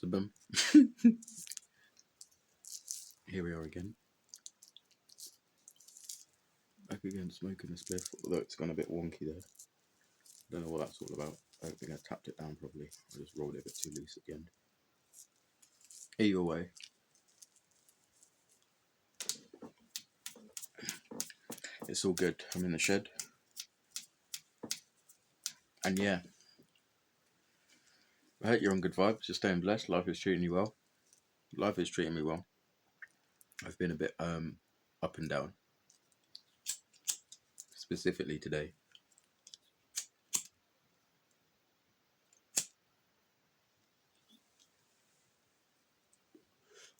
So boom. Here we are again. Back again smoking a spliff, although it's gone a bit wonky there. Don't know what that's all about. I don't think I tapped it down properly. I just rolled it a bit too loose at the end. Either way, it's all good. I'm in the shed. And yeah, I hope you're on good vibes. You're staying blessed. Life is treating you well. Life is treating me well. I've been a bit up and down. Specifically today.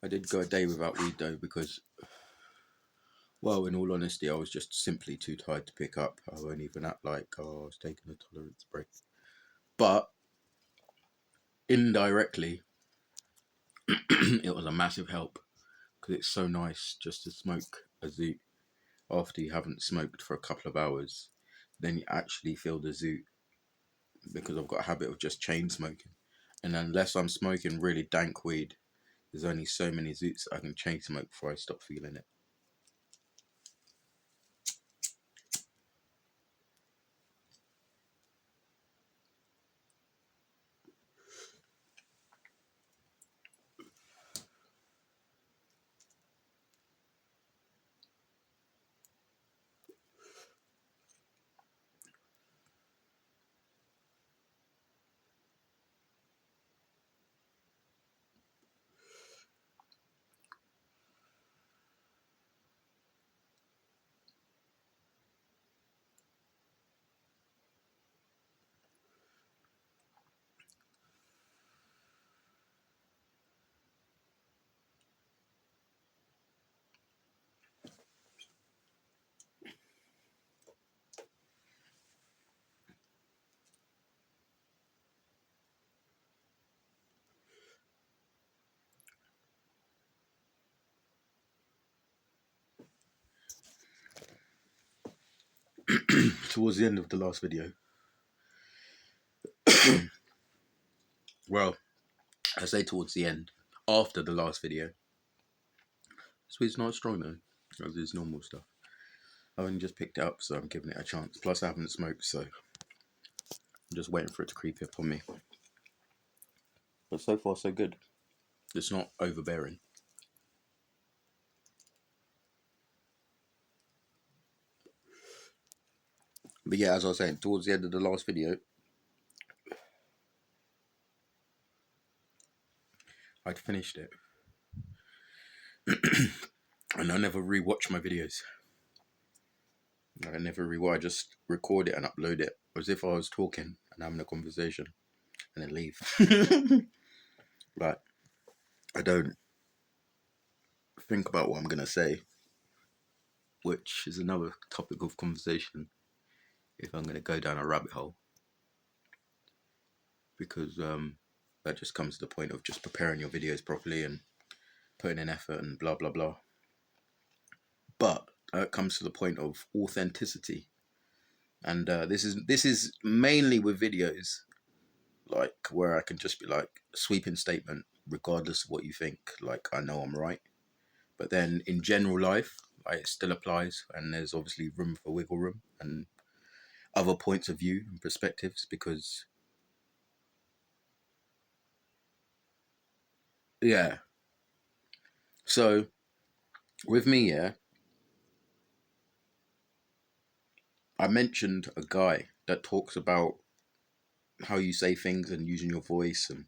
I did go a day without weed though because, well, in all honesty, I was just simply too tired to pick up. I won't even act like, oh, I was taking a tolerance break. But indirectly, it was a massive help because it's so nice just to smoke a Zoot after you haven't smoked for a couple of hours. Then you actually feel the Zoot because I've got a habit of just chain smoking. And unless I'm smoking really dank weed, there's only so many Zoots I can chain smoke before I stop feeling it. Towards the end of the last video, well, I say towards the end, after the last video, sweet's not strong though, as is normal stuff. I only just picked it up, so I'm giving it a chance. Plus I haven't smoked, so I'm just waiting for it to creep up on me. But so far so good. It's not overbearing. But yeah, as I was saying, towards the end of the last video, I'd finished it. And I never rewatch my videos. I never rewatch, I just record it and upload it as if I was talking and having a conversation and then leave. Like, I don't think about what I'm going to say, which is another topic of conversation if I'm going to go down a rabbit hole. Because that just comes to the point of just preparing your videos properly and putting in effort and blah, blah, blah. But it comes to the point of authenticity. And this is mainly with videos, like where I can just be like a sweeping statement, regardless of what you think, like I know I'm right. But then in general life, like, it still applies, and there's obviously room for wiggle room and other points of view and perspectives, because yeah. So with me, yeah, I mentioned a guy that talks about how you say things and using your voice, and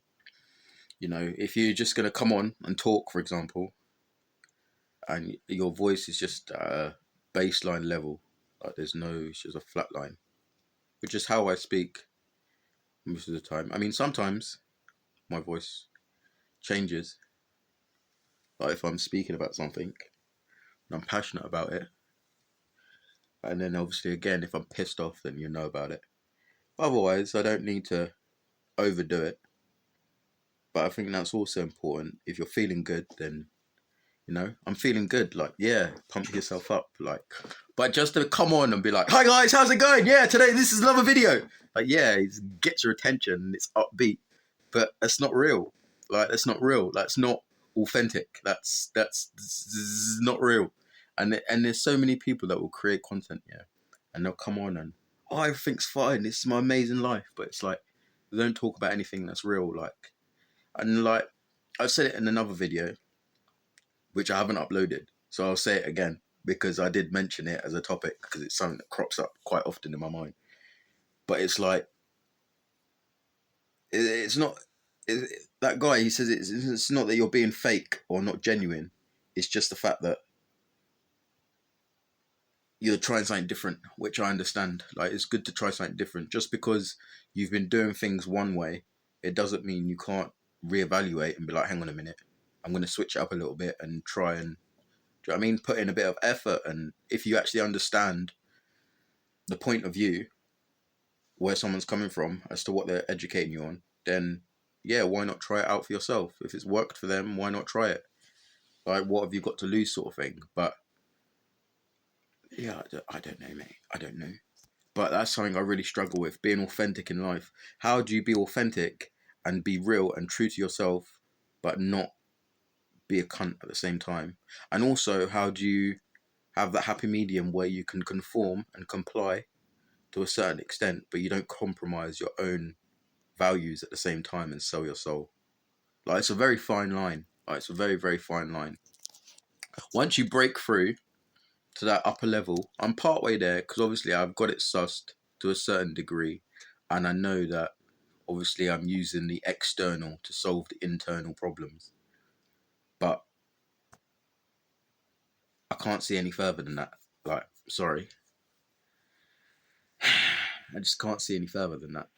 you know, if you're just gonna come on and talk, for example, and your voice is just baseline level, like it's just a flat line, which is how I speak most of the time. I mean, sometimes my voice changes, like if I'm speaking about something and I'm passionate about it, and then obviously again, if I'm pissed off, then you know about it. Otherwise, I don't need to overdo it. But I think that's also important. If you're feeling good, then, you know, I'm feeling good. Like, yeah, pump yourself up. Like, but just to come on and be like, hi guys, how's it going? Yeah, today this is another video. Like, yeah, it gets your attention and it's upbeat, but it's not real. Like that's not real. That's not authentic. That's not real. And there's so many people that will create content, yeah, and they'll come on and oh, everything's fine. This is my amazing life, but it's like they don't talk about anything that's real. Like and like I said it in another video, which I haven't uploaded, so I'll say it again because I did mention it as a topic because it's something that crops up quite often in my mind. But it's like it's not that guy. He says it's not that you're being fake or not genuine. It's just the fact that you're trying something different, which I understand. Like it's good to try something different. Just because you've been doing things one way, it doesn't mean you can't reevaluate and be like, hang on a minute, I'm going to switch it up a little bit and try and, do you know what I mean? Put in a bit of effort. And if you actually understand the point of view where someone's coming from as to what they're educating you on, then yeah, why not try it out for yourself? If it's worked for them, why not try it? Like, what have you got to lose, sort of thing. But yeah, I don't know, mate. I don't know. But that's something I really struggle with, being authentic in life. How do you be authentic and be real and true to yourself, but not be a cunt at the same time? And also, how do you have that happy medium where you can conform and comply to a certain extent, but you don't compromise your own values at the same time and sell your soul? Like, it's a very fine line. Like, it's a very, very fine line. Once you break through to that upper level, I'm partway there because obviously I've got it sussed to a certain degree, and I know that obviously I'm using the external to solve the internal problems. But I can't see any further than that. Like, sorry. I just can't see any further than that.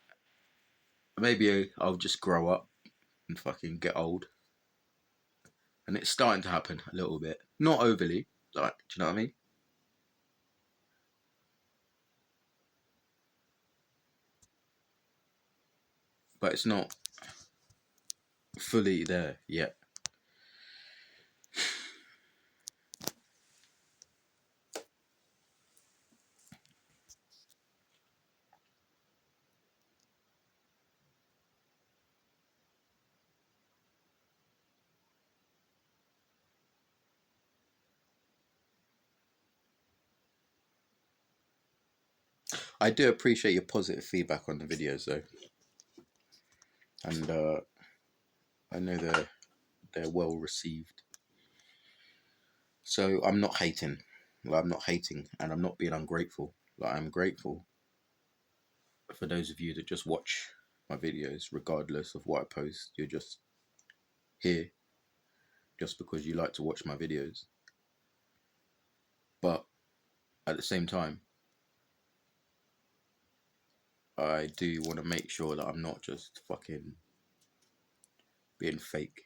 Maybe I'll just grow up and fucking get old. And it's starting to happen a little bit. Not overly. Like, do you know what I mean? But it's not fully there yet. I do appreciate your positive feedback on the videos though. And I know they're well received. So I'm not hating. Like, I'm not hating and I'm not being ungrateful. Like, I'm grateful for those of you that just watch my videos regardless of what I post. You're just here just because you like to watch my videos. But at the same time, I do want to make sure that I'm not just fucking being fake.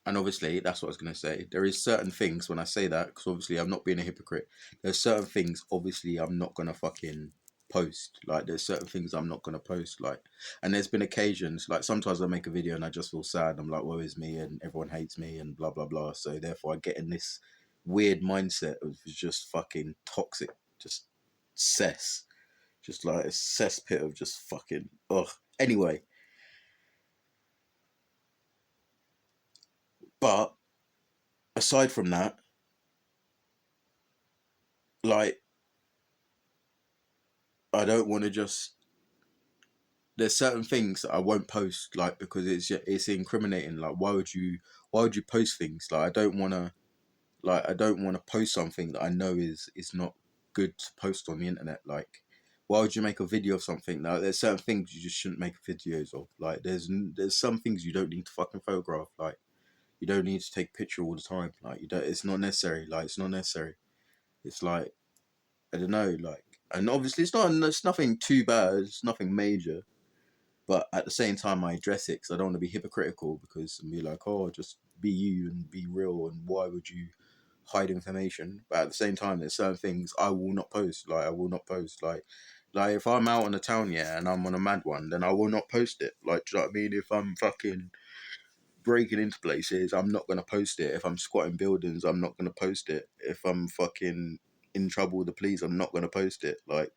And obviously, that's what I was going to say. There is certain things when I say that, because obviously I'm not being a hypocrite. There's certain things, obviously, I'm not going to fucking post. Like, there's certain things I'm not going to post. Like, and there's been occasions, like, sometimes I make a video and I just feel sad. I'm like, woe is me and everyone hates me and blah, blah, blah. So therefore, I get in this weird mindset of just fucking toxic, just cess. Just like a cesspit of just fucking, ugh. Anyway, but aside from that, like, I don't want to just. There's certain things that I won't post, like, because it's incriminating. Like, why would you post things? Like, I don't want to post something that I know is not good to post on the internet. Like, why would you make a video of something? Like, there's certain things you just shouldn't make videos of. Like, there's some things you don't need to fucking photograph. Like, you don't need to take a picture all the time. Like, you don't. It's not necessary. Like, it's not necessary. It's like, I don't know. Like, and obviously it's not. It's nothing too bad. It's nothing major. But at the same time, I address it because I don't want to be hypocritical because and be like, oh, just be you and be real. And why would you hide information? But at the same time, there's certain things I will not post. Like, I will not post. Like if I'm out on the town, yeah, and I'm on a mad one, then I will not post it. Like, do you know what I mean? If I'm fucking breaking into places, I'm not gonna post it. If I'm squatting buildings, I'm not gonna post it. If I'm fucking in trouble with the police, I'm not gonna post it. Like,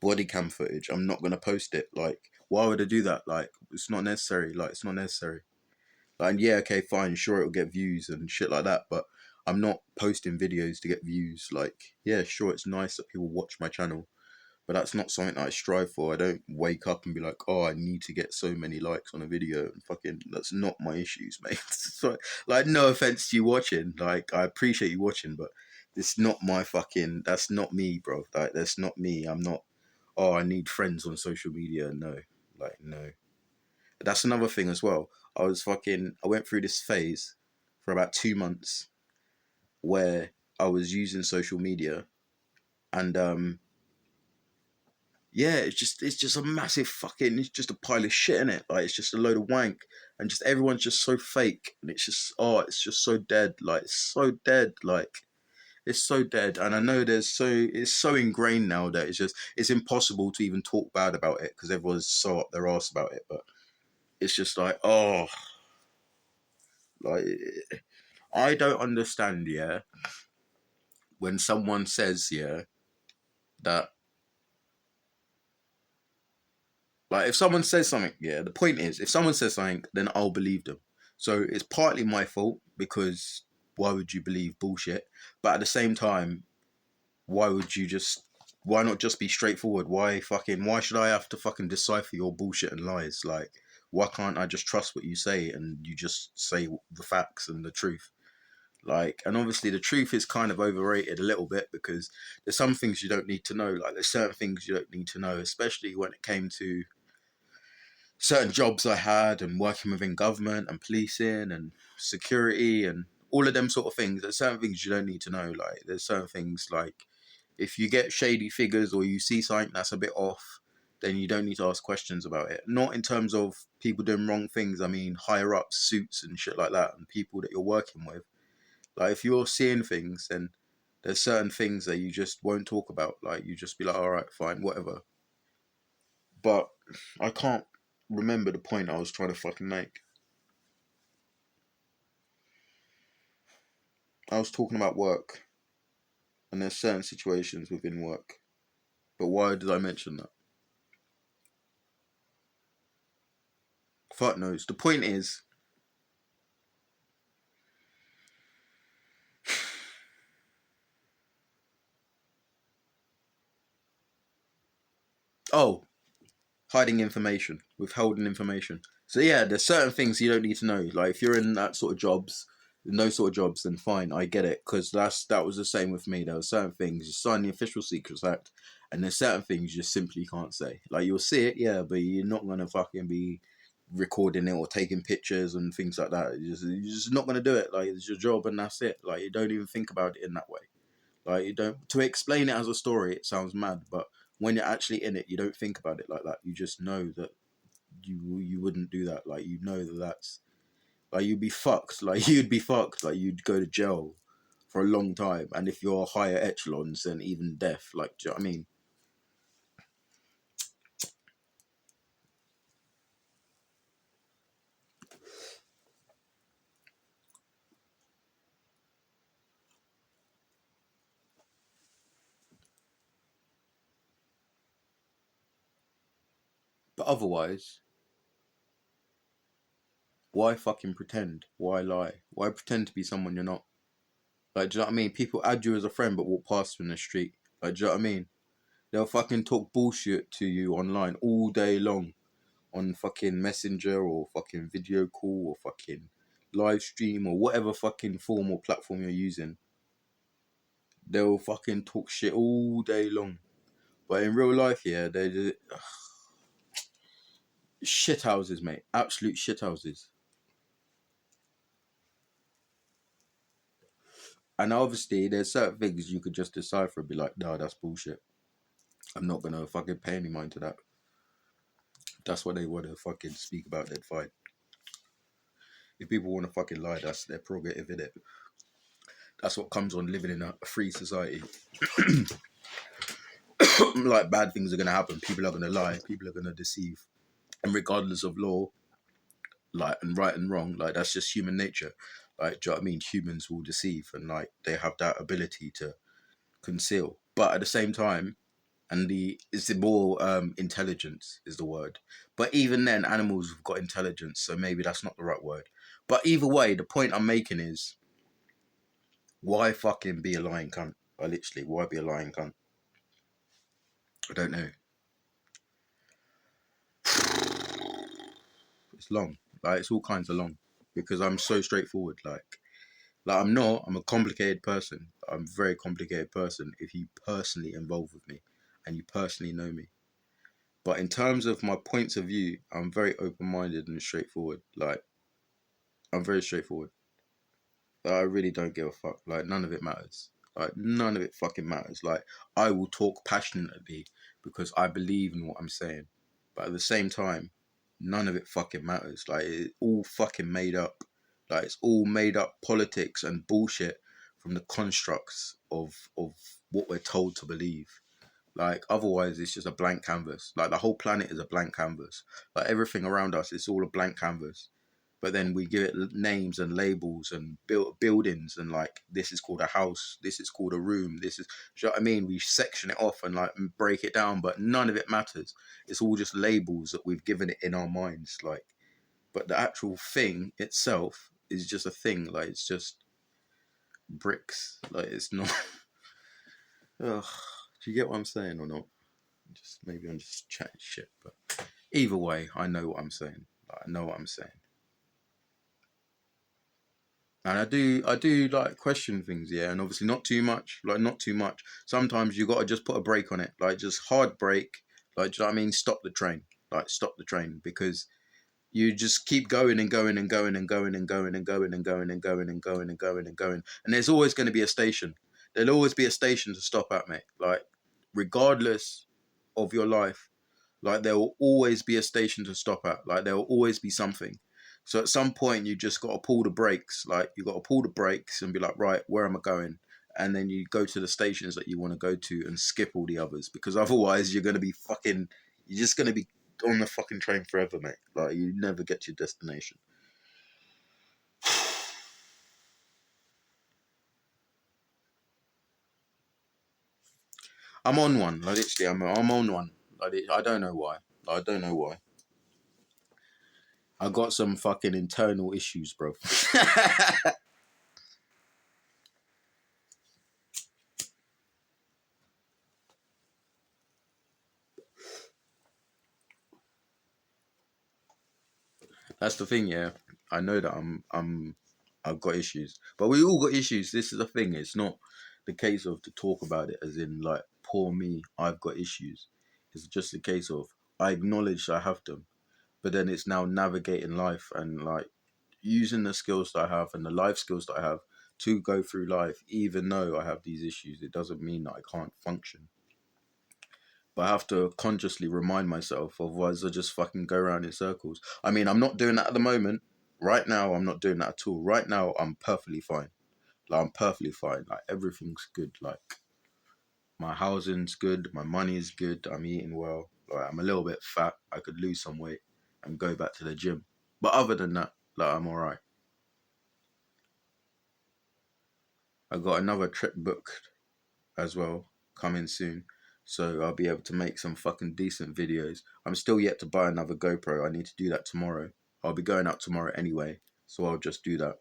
body cam footage, I'm not gonna post it. Like, why would I do that? Like, it's not necessary. Like, it's not necessary. Like, and yeah, okay, fine, sure, it'll get views and shit like that, but I'm not posting videos to get views. Like, yeah, sure, it's nice that people watch my channel, but that's not something that I strive for. I don't wake up and be like, oh, I need to get so many likes on a video and fucking, that's not my issues, mate. So, like, no offense to you watching, like, I appreciate you watching, but it's not my fucking, that's not me, bro. Like, that's not me. I'm not, oh, I need friends on social media. No, like, no. That's another thing as well. I went through this phase for about 2 months where I was using social media, and yeah, it's just a massive fucking, it's just a pile of shit in it. Like, it's just a load of wank, and just everyone's just so fake, and it's just, oh, it's just so dead. Like, it's so dead. Like, it's so dead. And I know it's so ingrained now that it's impossible to even talk bad about it because everyone's so up their ass about it. But it's just like, oh, like, I don't understand, yeah, when someone says, yeah, that, like, if someone says something, yeah, the point is, if someone says something, then I'll believe them. So it's partly my fault because why would you believe bullshit? But at the same time, why would you just, why not just be straightforward? Why should I have to fucking decipher your bullshit and lies? Like, why can't I just trust what you say and you just say the facts and the truth? Like, and obviously the truth is kind of overrated a little bit because there's some things you don't need to know. Like, there's certain things you don't need to know, especially when it came to certain jobs I had and working within government and policing and security and all of them sort of things. There's certain things you don't need to know. Like, there's certain things like, if you get shady figures or you see something that's a bit off, then you don't need to ask questions about it. Not in terms of people doing wrong things. I mean, higher up suits and shit like that and people that you're working with. Like, if you're seeing things, then there's certain things that you just won't talk about. Like, you just be like, all right, fine, whatever. But I can't remember the point I was trying to fucking make. I was talking about work, and there's certain situations within work. But why did I mention that? Fuck knows. The point is, oh, hiding information, withholding information. So yeah, there's certain things you don't need to know. Like, if you're in that sort of jobs, in those sort of jobs, then fine, I get it. Because that was the same with me. There were certain things you sign the Official Secrets Act, and there's certain things you just simply can't say. Like, you'll see it, yeah, but you're not gonna fucking be recording it or taking pictures and things like that. You're just not gonna do it. Like, it's your job and that's it. Like, you don't even think about it in that way. Like, you don't, to explain it as a story, it sounds mad, but when you're actually in it, you don't think about it like that. You just know that you wouldn't do that. Like, you know that that's, like, you'd be fucked. Like, you'd be fucked. Like, you'd go to jail for a long time. And if you're higher echelons, then even death. Like, do you know what I mean? But otherwise, why fucking pretend? Why lie? Why pretend to be someone you're not? Like, do you know what I mean? People add you as a friend but walk past you in the street. Like, do you know what I mean? They'll fucking talk bullshit to you online all day long on fucking Messenger or fucking video call or fucking live stream or whatever fucking form or platform you're using. They'll fucking talk shit all day long. But in real life, yeah, they're just shit houses, mate. Absolute shit houses. And obviously, there's certain things you could just decipher and be like, no, that's bullshit. I'm not gonna fucking pay any mind to that. If that's what they want to fucking speak about, then fine. If people want to fucking lie, that's their prerogative, innit? That's what comes on living in a free society. Like, bad things are gonna happen. People are gonna lie. People are gonna deceive. And regardless of law, like, and right and wrong, like, that's just human nature. Like, do you know what I mean? Humans will deceive, and like, they have that ability to conceal. But at the same time, and the more intelligence is the word. But even then, animals have got intelligence, so maybe that's not the right word. But either way, the point I'm making is, why fucking be a lying cunt? Literally, why be a lying cunt? I don't know. It's long. Like, it's all kinds of long because I'm so straightforward. Like I'm not. I'm a complicated person. I'm a very complicated person. If you personally involved with me, and you personally know me. But in terms of my points of view, I'm very open-minded and straightforward. Like, I'm very straightforward. I really don't give a fuck. Like, none of it matters. Like, none of it fucking matters. Like, I will talk passionately because I believe in what I'm saying. But at the same time, none of it fucking matters. Like, it's all fucking made up. Like, it's all made up politics and bullshit from the constructs of what we're told to believe. Like, otherwise, it's just a blank canvas. Like, the whole planet is a blank canvas. Like, everything around us, it's all a blank canvas. But then we give it names and labels and buildings, and like, this is called a house, this is called a room, this is, do you know what I mean? We section it off and like break it down, but none of it matters. It's all just labels that we've given it in our minds. Like, but the actual thing itself is just a thing. Like, it's just bricks. Like, it's not. Ugh. Do you get what I'm saying or not? Just maybe I'm just chatting shit, but either way, I know what I'm saying. Like, I know what I'm saying. And I do like question things, yeah, and obviously not too much, like not too much. Sometimes you gotta just put a brake on it, like just hard brake, like, do you know what I mean? Stop the train, like stop the train, because you just keep going and going and going and going and going and going and going and going and going and going and going, and there's always going to be a station. There'll always be a station to stop at, mate. Like, regardless of your life, like, there will always be a station to stop at. Like, there will always be something. So at some point, you just got to pull the brakes. Like, you got to pull the brakes and be like, right, where am I going? And then you go to the stations that you want to go to and skip all the others, because otherwise you're going to be fucking, you're just going to be on the fucking train forever, mate. Like, you never get to your destination. I'm on one. Like, literally, I'm on one. Like, I don't know why. I don't know why. I got some fucking internal issues, bro. That's the thing, yeah. I know that I've got issues, but we all got issues. This is the thing. It's not the case of to talk about it as in like, poor me, I've got issues. It's just a case of, I acknowledge I have them, but then it's now navigating life and like using the skills that I have and the life skills that I have to go through life. Even though I have these issues, it doesn't mean that I can't function. But I have to consciously remind myself, otherwise I just fucking go around in circles. I mean, I'm not doing that at the moment. Right now, I'm not doing that at all. Right now, I'm perfectly fine. Like, I'm perfectly fine. Like, everything's good. Like, my housing's good. My money's good. I'm eating well. Like, I'm a little bit fat. I could lose some weight and go back to the gym. But other than that, like, I'm all right. I got another trip booked as well, coming soon. So I'll be able to make some fucking decent videos. I'm still yet to buy another GoPro. I need to do that tomorrow. I'll be going out tomorrow anyway, so I'll just do that.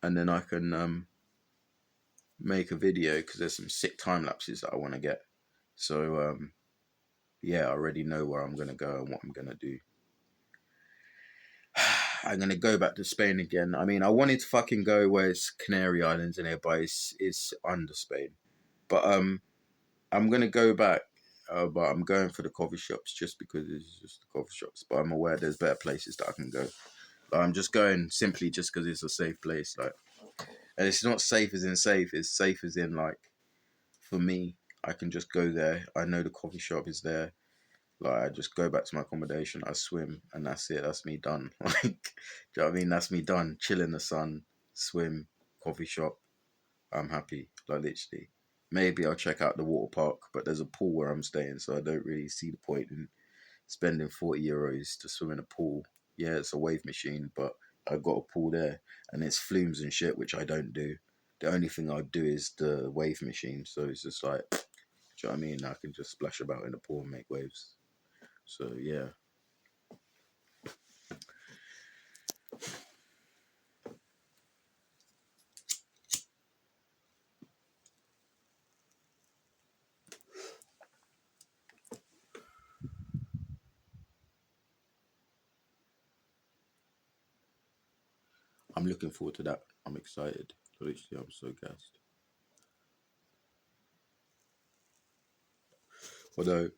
And then I can make a video, because there's some sick time lapses that I want to get. So yeah, I already know where I'm going to go and what I'm going to do. I'm going to go back to Spain again. I mean, I wanted to fucking go where it's Canary Islands in it, but it's under Spain. But I'm gonna go back, but I'm going for the coffee shops just because it's just the coffee shops. But I'm aware there's better places that I can go. But I'm just going simply just because it's a safe place. Like, and it's not safe as in safe. It's safe as in like, for me, I can just go there. I know the coffee shop is there. Like, I just go back to my accommodation. I swim, and that's it. That's me done. Like, do you know what I mean? That's me done. Chill in the sun, swim, coffee shop. I'm happy. Like, literally. Maybe I'll check out the water park, but there's a pool where I'm staying, so I don't really see the point in spending €40 to swim in a pool. Yeah, it's a wave machine, but I've got a pool there, and it's flumes and shit, which I don't do. The only thing I do is the wave machine, so it's just like, Do you know what I mean? I can just splash about in the pool and make waves. So yeah. I'm looking forward to that. I'm excited. Literally, I'm so gassed. Although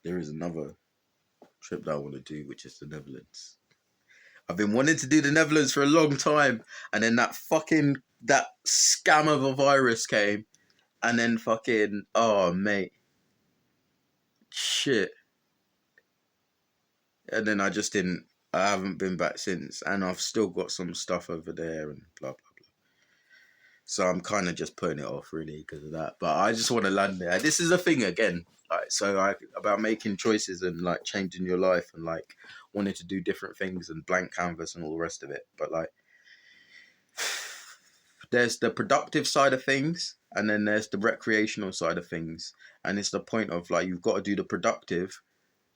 there is another trip that I want to do, which is the Netherlands. I've been wanting to do the Netherlands for a long time, and then that scam of a virus came, and then fucking, oh mate, shit. And then I just didn't. I haven't been back since, and I've still got some stuff over there and blah blah blah. So I'm kind of just putting it off really because of that. But I just want to land there. This is a thing again, like about making choices and like changing your life and like wanting to do different things and blank canvas and all the rest of it. But like, there's the productive side of things, and then there's the recreational side of things, and it's the point of like you've got to do the productive,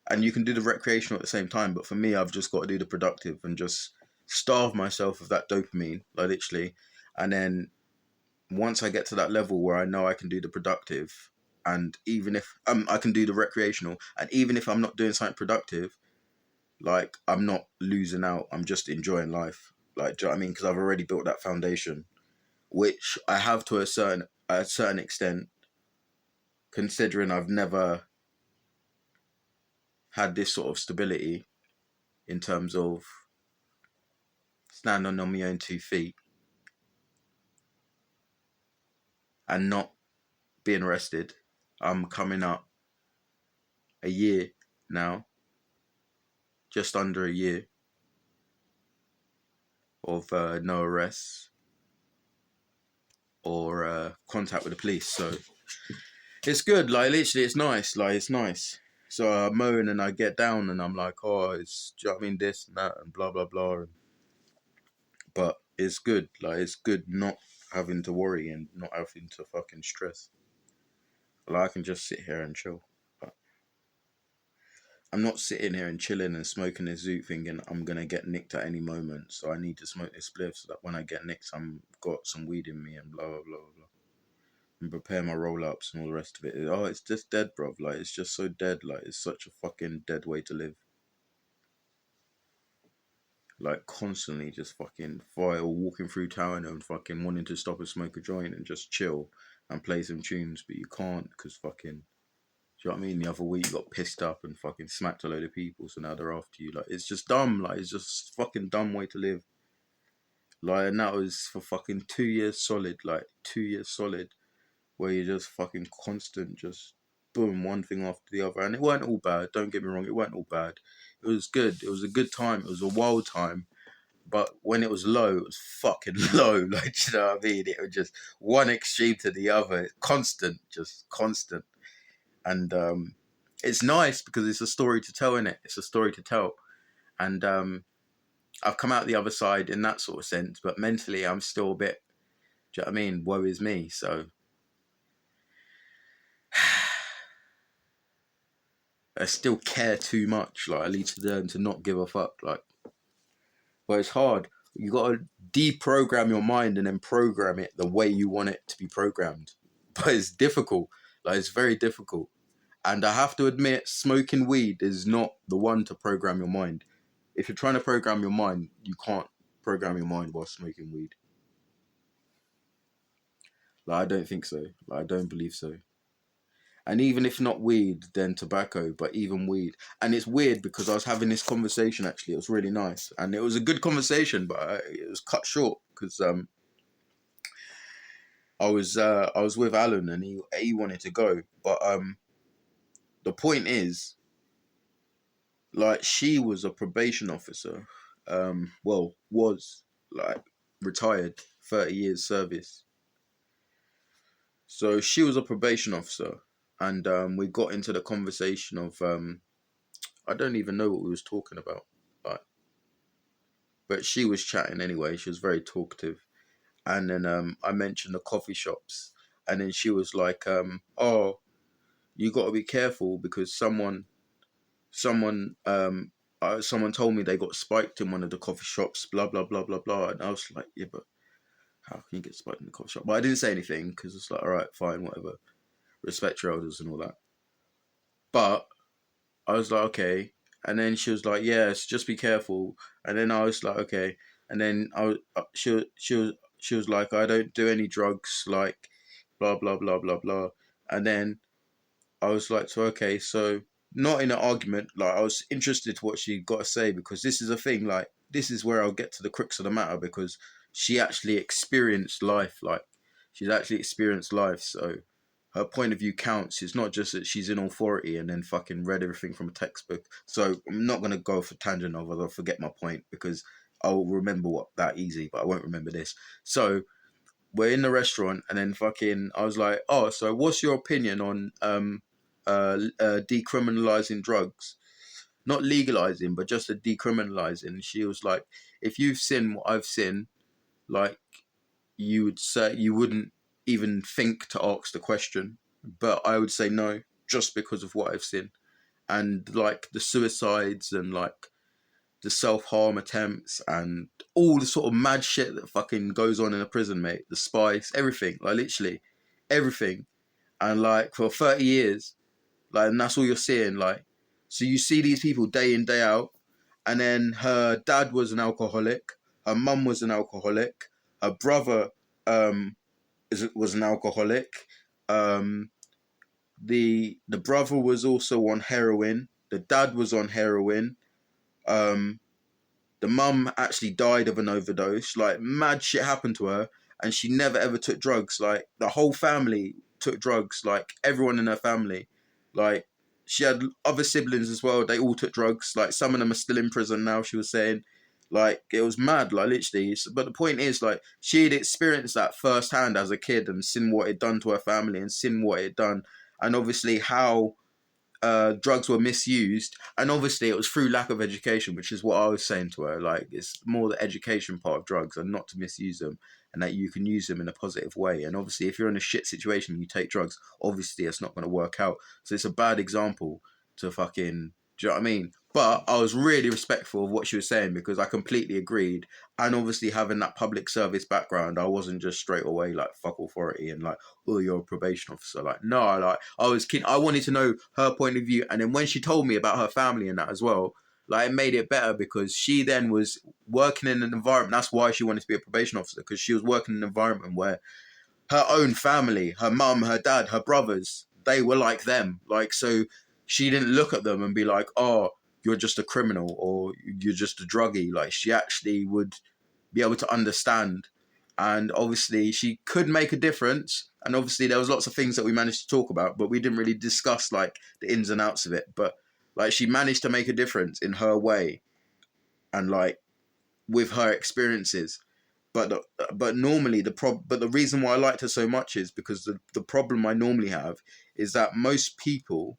and you can do the recreational at the same time. But for me, I've just got to do the productive and just starve myself of that dopamine, like literally, and then once I get to that level where I know I can do the productive, and even if I can do the recreational, and even if I'm not doing something productive, like I'm not losing out. I'm just enjoying life. Like, do you know what I mean? Because I've already built that foundation, which I have to a certain extent, considering I've never had this sort of stability in terms of standing on my own 2 feet and not being arrested. I'm coming up a year now, just under a year of no arrests or contact with the police. So it's good. Like literally, it's nice. Like it's nice. So I moan and I get down and I'm like, oh, it's, do you know what I mean, this and that and blah blah blah. But it's good. Like it's good not having to worry and not having to fucking stress. Like I can just sit here and chill. But I'm not sitting here and chilling and smoking this Zoot thinking I'm gonna get nicked at any moment. So I need to smoke this spliff so that when I get nicked, I'm got some weed in me and blah blah blah blah. And prepare my roll ups and all the rest of it. Oh, it's just dead, bruv. Like it's just so dead. Like it's such a fucking dead way to live. Like constantly just fucking fire walking through town and fucking wanting to stop and smoke a joint and just chill and play some tunes, but you can't because fucking, do you know what I mean? The other week you got pissed up and fucking smacked a load of people, so now they're after you. Like it's just dumb. Like it's just fucking dumb way to live. Like, and that was for fucking 2 years solid. Like 2 years solid, where you're just fucking constant, just boom, one thing after the other. And it weren't all bad. Don't get me wrong, it weren't all bad. It was good. It was a good time. It was a wild time. But when it was low, it was fucking low. Like, you know what I mean? It was just one extreme to the other, constant, just constant. And it's nice because it's a story to tell, in it. It's a story to tell. And I've come out the other side in that sort of sense, but mentally I'm still a bit, do you know what I mean? Woe is me. So I still care too much. Like I need to learn to not give a fuck. Like, but it's hard. You gotta deprogram your mind and then program it the way you want it to be programmed. But it's difficult. Like it's very difficult. And I have to admit, smoking weed is not the one to program your mind. If you're trying to program your mind, you can't program your mind while smoking weed. Like I don't think so. Like I don't believe so. And even if not weed, then tobacco, but even weed. And it's weird because I was having this conversation actually. It was really nice. And it was a good conversation, but it was cut short because I was with Alan and he wanted to go. But the point is, like, she was a probation officer. Well, was like retired, 30 years service. So she was a probation officer, and we got into the conversation of I don't even know what we was talking about. Like But she was chatting anyway. She was very talkative. And then I mentioned the coffee shops, and then she was like, "Oh, you got to be careful because someone someone told me they got spiked in one of the coffee shops, blah blah blah blah blah." And I was like, "Yeah, but how can you get spiked in the coffee shop?" But I didn't say anything because it's like, all right, fine, whatever, respect your elders and all that. But I was like, okay. And then she was like, yes, just be careful. And then I was like, okay. And then she was like, I don't do any drugs, like, blah blah blah blah blah. And then I was like, so okay, so not in an argument. Like I was interested to what she got to say because this is a thing. Like this is where I'll get to the crux of the matter because she actually experienced life. Like she's actually experienced life. So her point of view counts. It's not just that she's in authority and then fucking read everything from a textbook. So I'm not gonna go for tangent of it. I'll forget my point because I'll remember what that easy, but I won't remember this. So we're in the restaurant and then fucking I was like, oh, so what's your opinion on decriminalizing drugs? Not legalizing, but just a decriminalizing. She was like, if you've seen what I've seen, like you would say you wouldn't even think to ask the question. But I would say no, just because of what I've seen. And like the suicides and like the self harm attempts and all the sort of mad shit that fucking goes on in a prison, mate. The spice, everything, like literally everything. And like for 30 years, like, and that's all you're seeing. Like, so you see these people day in, day out. And then her dad was an alcoholic, her mum was an alcoholic, her brother um, was an alcoholic. Um, the brother was also on heroin. The dad was on heroin. Um, the mum actually died of an overdose. Like mad shit happened to her, and she never ever took drugs. Like the whole family took drugs. Like everyone in her family. Like she had other siblings as well. They all took drugs. Like some of them are still in prison now. She was saying, like it was mad. Like literally. But the point is, like she had experienced that firsthand as a kid and seen what it done to her family and seen what it done, and obviously how drugs were misused, and obviously it was through lack of education, which is what I was saying to her. Like it's more the education part of drugs and not to misuse them, and that you can use them in a positive way. And obviously, if you're in a shit situation and you take drugs, obviously it's not going to work out. So it's a bad example to fucking. Do you know what I mean? But I was really respectful of what she was saying because I completely agreed. And obviously, having that public service background, I wasn't just straight away like fuck authority and like, oh, you're a probation officer. Like, no, like I was keen. I wanted to know her point of view, and then when she told me about her family and that as well, like it made it better because she then was working in an environment. That's why she wanted to be a probation officer because she was working in an environment where her own family, her mum, her dad, her brothers, they were like them. Like so, she didn't look at them and be like, oh, you're just a criminal or you're just a druggie. Like she actually would be able to understand. And obviously, she could make a difference. And obviously, there was lots of things that we managed to talk about, but we didn't really discuss like the ins and outs of it. But like, she managed to make a difference in her way, and like with her experiences. But normally but the reason why I liked her so much is because the problem I normally have is that most people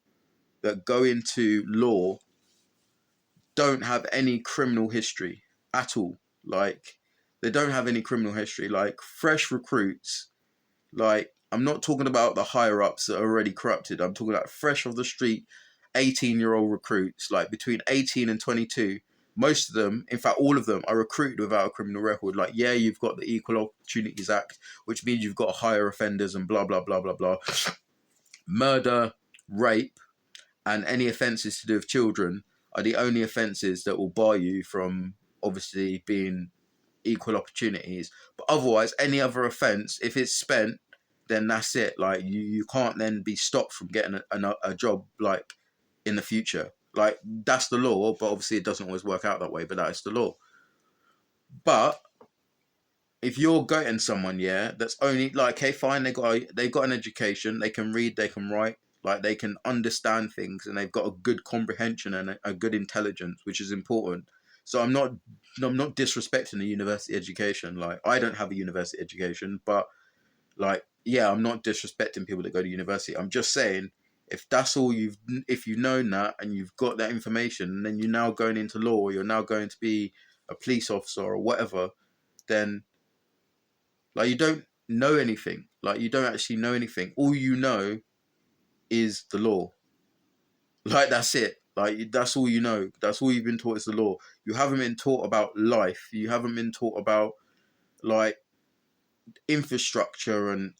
that go into law don't have any criminal history at all. Like they don't have any criminal history. Like fresh recruits, like I'm not talking about the higher ups that are already corrupted. I'm talking about fresh off the street, 18-year-old recruits, like between 18 and 22. Most of them, in fact, all of them, are recruited without a criminal record. Like, yeah, you've got the Equal Opportunities Act, which means you've got higher offenders and blah blah blah blah blah. Murder, rape, and any offences to do with children are the only offences that will bar you from obviously being equal opportunities. But otherwise, any other offence, if it's spent, then that's it. Like you can't then be stopped from getting a job like in the future. Like that's the law, but obviously it doesn't always work out that way. But that is the law. But if you're getting someone, yeah, that's only like, okay, fine, they've got an education, they can read, they can write, like they can understand things, and they've got a good comprehension and a good intelligence, which is important. So I'm not disrespecting the university education. Like I don't have a university education, but like yeah, I'm not disrespecting people that go to university. I'm just saying if that's all if you've known that and you've got that information, and then you're now going into law, you're now going to be a police officer or whatever, then like you don't know anything. Like you don't actually know anything. All you know is the law. Like that's it. Like that's all you know. That's all you've been taught is the law. You haven't been taught about life. You haven't been taught about like infrastructure and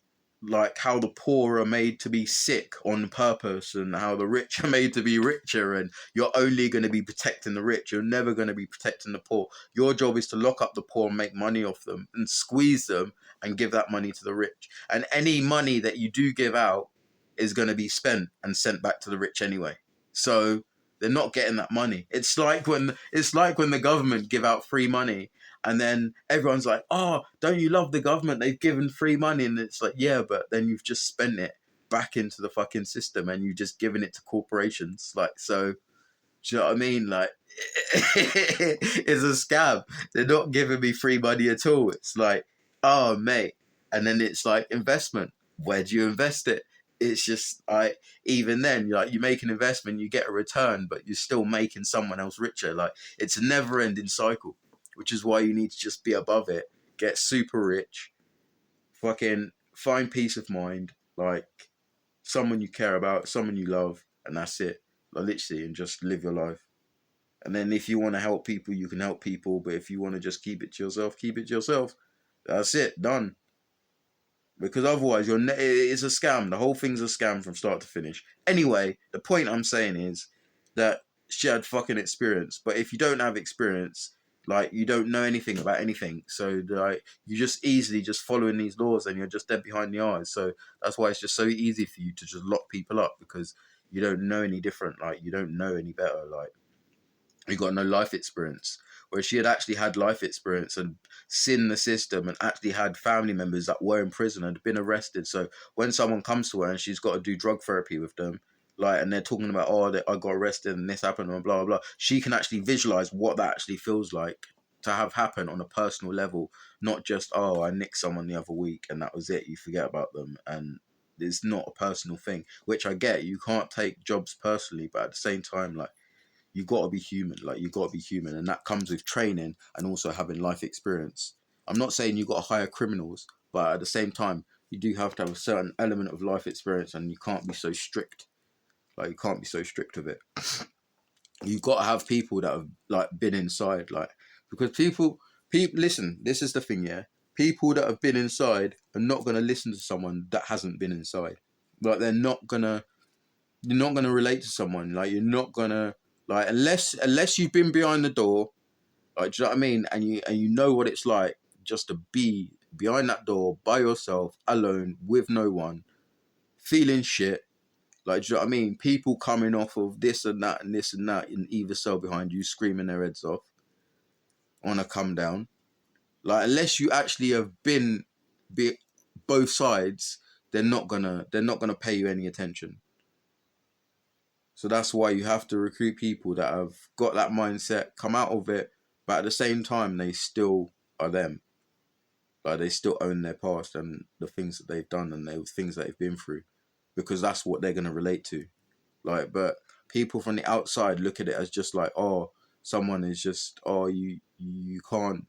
like how the poor are made to be sick on purpose and how the rich are made to be richer, and you're only going to be protecting the rich. You're never going to be protecting the poor. Your job is to lock up the poor and make money off them and squeeze them and give that money to the rich. And any money that you do give out is going to be spent and sent back to the rich anyway. So they're not getting that money. It's like when the government give out free money and then everyone's like, oh, don't you love the government? They've given free money. And it's like, yeah, but then you've just spent it back into the fucking system and you've just given it to corporations. Like, so, do you know what I mean? Like, it's a scam. They're not giving me free money at all. It's like, oh, mate. And then it's like investment. Where do you invest it? It's just, even then, like, you make an investment, you get a return, but you're still making someone else richer. Like, it's a never ending cycle, which is why you need to just be above it, get super rich, fucking find peace of mind, like someone you care about, someone you love, and that's it. Like literally, and just live your life. And then if you want to help people, you can help people. But if you want to just keep it to yourself, keep it to yourself. That's it, done. Because otherwise, it's a scam. The whole thing's a scam from start to finish. Anyway, the point I'm saying is that she had fucking experience. But if you don't have experience, like you don't know anything about anything, so like you just easily just following these laws, and you're just dead behind the eyes. So that's why it's just so easy for you to just lock people up because you don't know any different. Like you don't know any better. Like you got no life experience. Whereas she had actually had life experience and seen the system and actually had family members that were in prison and had been arrested. So when someone comes to her and she's got to do drug therapy with them, like, and they're talking about, oh, I got arrested and this happened and blah, blah, blah, she can actually visualize what that actually feels like to have happened on a personal level, not just, oh, I nicked someone the other week and that was it. You forget about them. And it's not a personal thing, which I get. You can't take jobs personally, but at the same time, like, you got to be human. Like you got to be human, and that comes with training and also having life experience. I'm not saying you got to hire criminals, but at the same time, you do have to have a certain element of life experience, and you can't be so strict. Like you can't be so strict with it. You got to have people that have like been inside, like because people listen. This is the thing, yeah. People that have been inside are not gonna listen to someone that hasn't been inside. Like you're not gonna relate to someone. Like you're not gonna like unless you've been behind the door. Like do you know what I mean? And you know what it's like just to be behind that door by yourself, alone, with no one, feeling shit. Like do you know what I mean? People coming off of this and that and this and that in either cell behind you, screaming their heads off on a come down. Like unless you actually have be both sides, they're not gonna pay you any attention. So that's why you have to recruit people that have got that mindset, come out of it, but at the same time they still are them. Like they still own their past and the things that they've done and the things that they've been through, because that's what they're gonna relate to. Like, but people from the outside look at it as just like, oh, someone is just, oh, you can't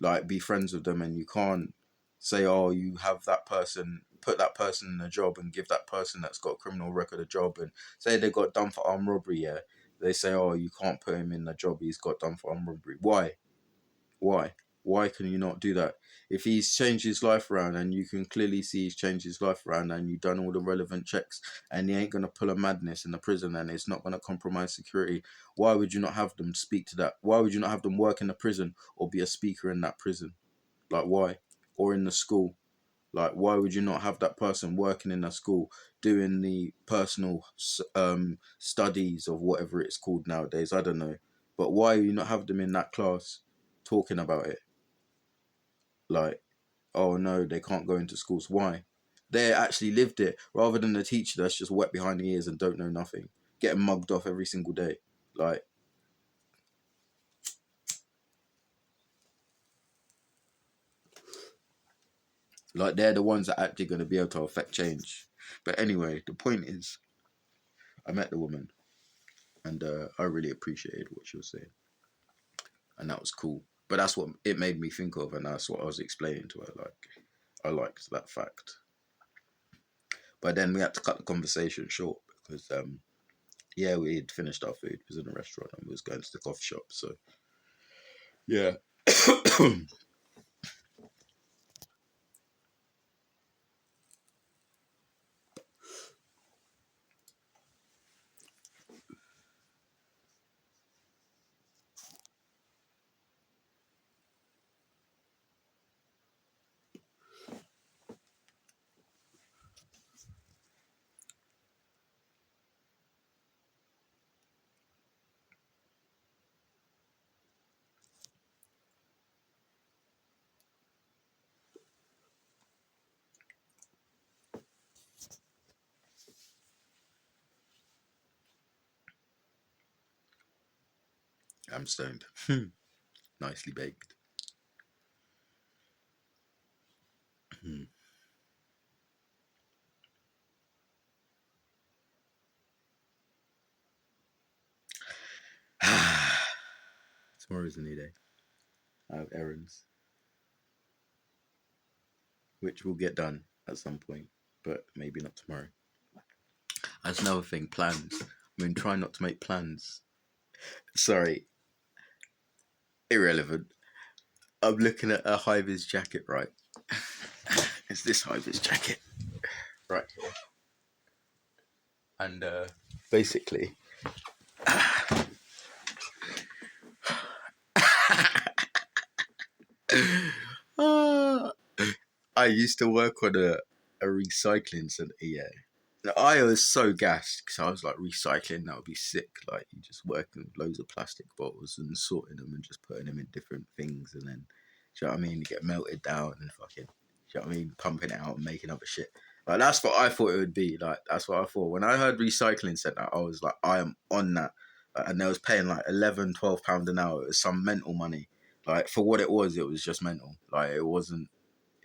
like be friends with them, and you can't say, oh, you have that person, put that person in a job and give that person that's got a criminal record a job, and say they got done for armed robbery, yeah, they say, oh, you can't put him in a job, he's got done for armed robbery. Why can you not do that? If he's changed his life around and you can clearly see he's changed his life around and you've done all the relevant checks and he ain't going to pull a madness in the prison and it's not going to compromise security, why would you not have them speak to that? Why would you not have them work in the prison or be a speaker in that prison? Like, why? Or in the school? Like, why would you not have that person working in a school doing the personal studies of whatever it's called nowadays? I don't know. But why you not have them in that class talking about it? Like, oh no, they can't go into schools. Why? They actually lived it rather than the teacher that's just wet behind the ears and don't know nothing, getting mugged off every single day. Like they're the ones that are actually going to be able to affect change. But anyway, the point is, I met the woman and I really appreciated what she was saying. and that was cool. But that's what it made me think of, and that's what I was explaining to her. Like, I liked that fact. But then we had to cut the conversation short because, yeah, we had finished our food. It was in a restaurant and we was going to the coffee shop. So, yeah. I'm stoned. Nicely baked. Tomorrow's a new day. I have errands, which will get done at some point, but maybe not tomorrow. That's another thing, plans. I mean, try not to make plans. Sorry, irrelevant. I'm looking at a high vis jacket, right? It's this high vis jacket, right here. And basically, uh, I used to work on a recycling centre, yeah. I was so gassed because I was like, recycling, that would be sick. Like, you just working with loads of plastic bottles and sorting them and just putting them in different things. And then, do you know what I mean? You get melted down and fucking, do you know what I mean? Pumping it out and making other shit. Like, that's what I thought it would be. Like, that's what I thought. When I heard recycling centre, I was like, I am on that. And they was paying like 11, £12 an hour. It was some mental money. Like, for what it was just mental. Like, it wasn't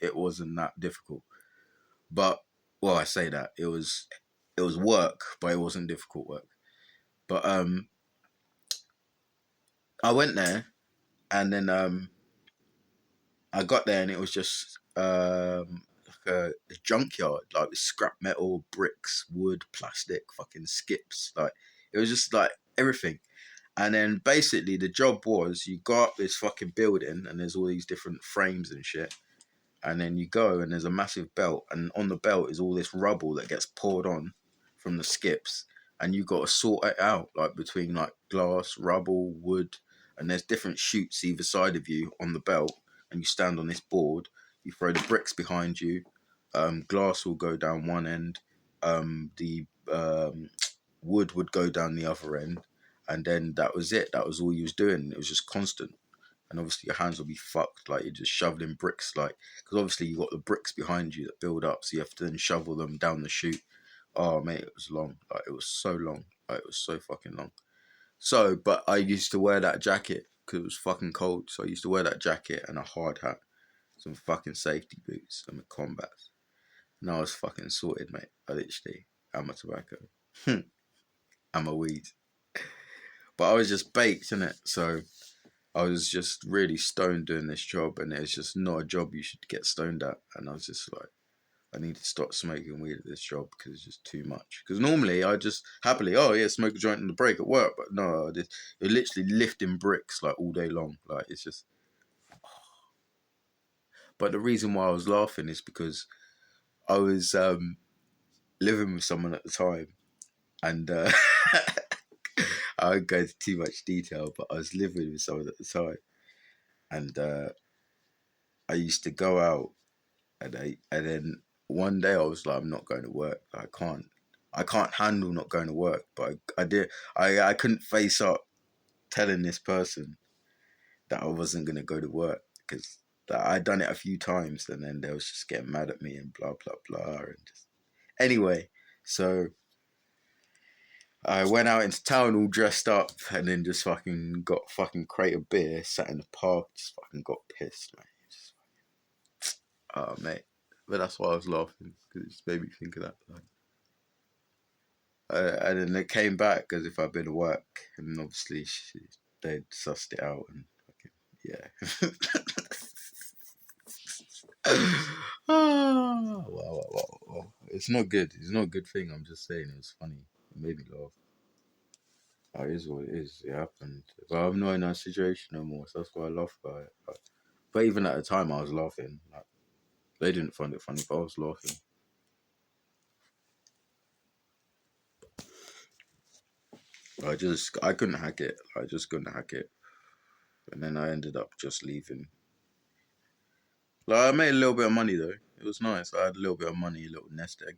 that difficult. But, well, I say that it was work, but it wasn't difficult work. But I went there, and then I got there, and it was just like a junkyard, like with scrap metal, bricks, wood, plastic, fucking skips. Like, it was just like everything. And then basically the job was, you go up this fucking building, and there's all these different frames and shit. And then you go, and there's a massive belt, and on the belt is all this rubble that gets poured on from the skips, and you got to sort it out, like between like glass, rubble, wood, and there's different chutes either side of you on the belt, and you stand on this board. You throw the bricks behind you. Glass will go down one end. The wood would go down the other end, and then that was it. That was all you was doing. It was just constant, and obviously your hands will be fucked, like you're just shoveling bricks, like, because obviously you got the bricks behind you that build up, so you have to then shovel them down the chute. Oh mate, it was long. Like, it was so long. Like, it was so fucking long. So, but I used to wear that jacket because it was fucking cold. So I used to wear that jacket and a hard hat, some fucking safety boots, and a combats, and I was fucking sorted, mate. I literally, and my tobacco, and my weed. But I was just baked in it, so I was just really stoned doing this job, and it's just not a job you should get stoned at. And I was just like, I need to stop smoking weed at this job because it's just too much. Because normally I just happily, oh yeah, smoke a joint in the break at work, but no, you're literally lifting bricks like all day long. Like, it's just. But the reason why I was laughing is because I was living with someone at the time, and I won't go into too much detail, but I was living with someone at the time, and I used to go out. And then one day I was like, I'm not going to work. I can't handle not going to work. But I did. I couldn't face up telling this person that I wasn't going to go to work because I'd done it a few times, and then they was just getting mad at me and blah blah blah, and just anyway. So I went out into town all dressed up, and then just fucking got a fucking crate of beer, sat in the park, just fucking got pissed, man. Just, oh mate. But that's why I was laughing, because it just made me think of that. Like, and then it came back as if I'd been at work, and obviously they'd sussed it out and Yeah. Ah, wow. It's not good. It's not a good thing. I'm just saying it was funny. It made me laugh. That is what it is. It happened. But I'm not in that situation no more, so that's why I laugh about it. But even at the time, I was laughing. Like, they didn't find it funny, but I was laughing. I couldn't hack it. I just couldn't hack it. And then I ended up just leaving. Like, I made a little bit of money though. It was nice. I had a little bit of money, a little nest egg,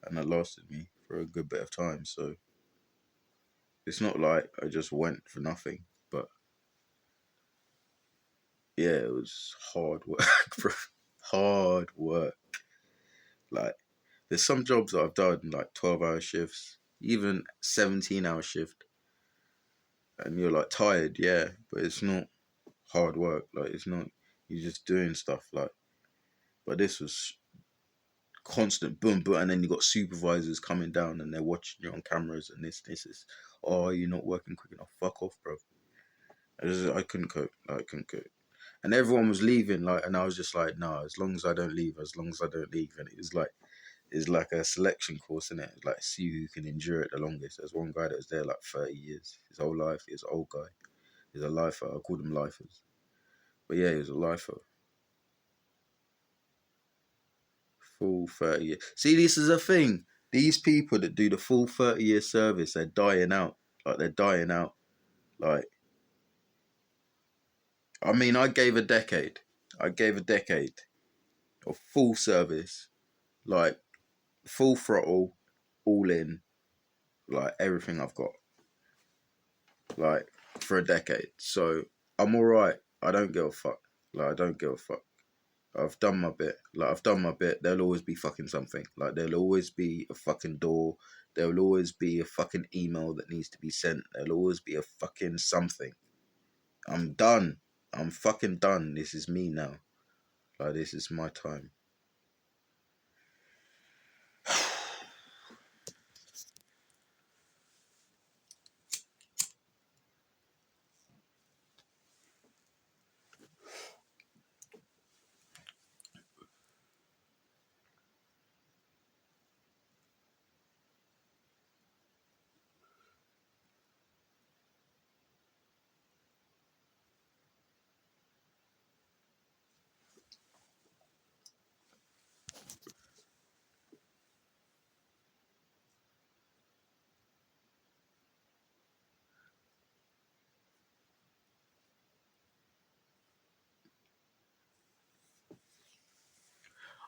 and that lasted me for a good bit of time. So it's not like I just went for nothing. But yeah, it was hard work, bro. Hard work. Like, there's some jobs that I've done like 12-hour shifts, even 17-hour shift, and you're like tired, yeah, but it's not hard work. Like, it's not, you're just doing stuff. Like, but this was constant boom boom, and then you got supervisors coming down and they're watching you on cameras, and this is, oh, you're not working quick enough. Fuck off, bro. I couldn't cope. Like, I couldn't cope. And everyone was leaving, like, and I was just like, no, as long as I don't leave, as long as I don't leave. And it was like, it's like a selection course, isn't it? Like, see who can endure it the longest. There's one guy that was there like 30 years, his whole life. He's an old guy. He's a lifer. I called him lifers. But yeah, he was a lifer. Full 30 years. See, this is a thing. These people that do the full 30-year service, they're dying out. Like, they're dying out. Like, I mean, I gave a decade. I gave a decade of full service, like, full throttle, all in, like, everything I've got, like, for a decade. So I'm all right. I don't give a fuck. Like, I don't give a fuck. I've done my bit. Like, I've done my bit. There'll always be fucking something. Like, there'll always be a fucking door. There'll always be a fucking email that needs to be sent. There'll always be a fucking something. I'm done. I'm fucking done. This is me now. Like, this is my time.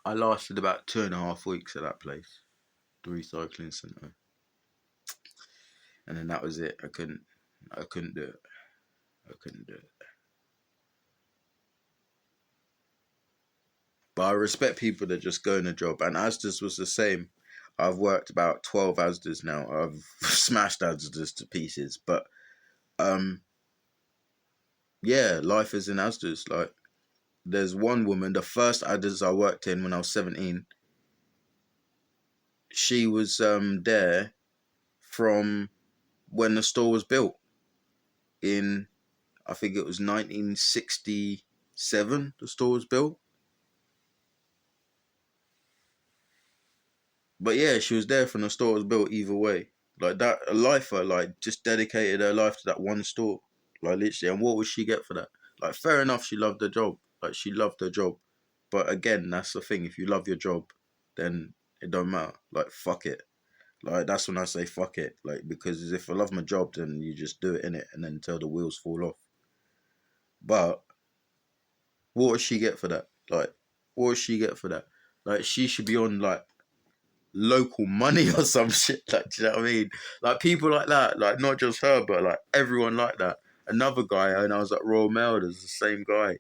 I lasted about 2.5 weeks at that place, the recycling centre, and then that was it. I couldn't do it. I couldn't do it. But I respect people that just go in a job. And Asda's was the same. I've worked about 12 Asda's now. I've smashed Asda's to pieces. But um, yeah, life is in Asda's. Like, there's one woman, the first Asda's I worked in when I was 17, she was there from when the store was built in, I think it was 1967, the store was built. But yeah, she was there from the store was built either way. Like, that, a lifer, like, just dedicated her life to that one store. Like, literally. And what would she get for that? Like, fair enough, she loved her job. Like, she loved her job. But again, that's the thing. If you love your job, then it don't matter. Like, fuck it. Like, that's when I say fuck it. Like, because if I love my job, then you just do it in it and then until the wheels fall off. But what does she get for that? Like, what does she get for that? Like, she should be on, like, local money or some shit. Like, do you know what I mean? Like, people like that, like, not just her, but like everyone like that. Another guy, and I was at Royal Mail, there's the same guy,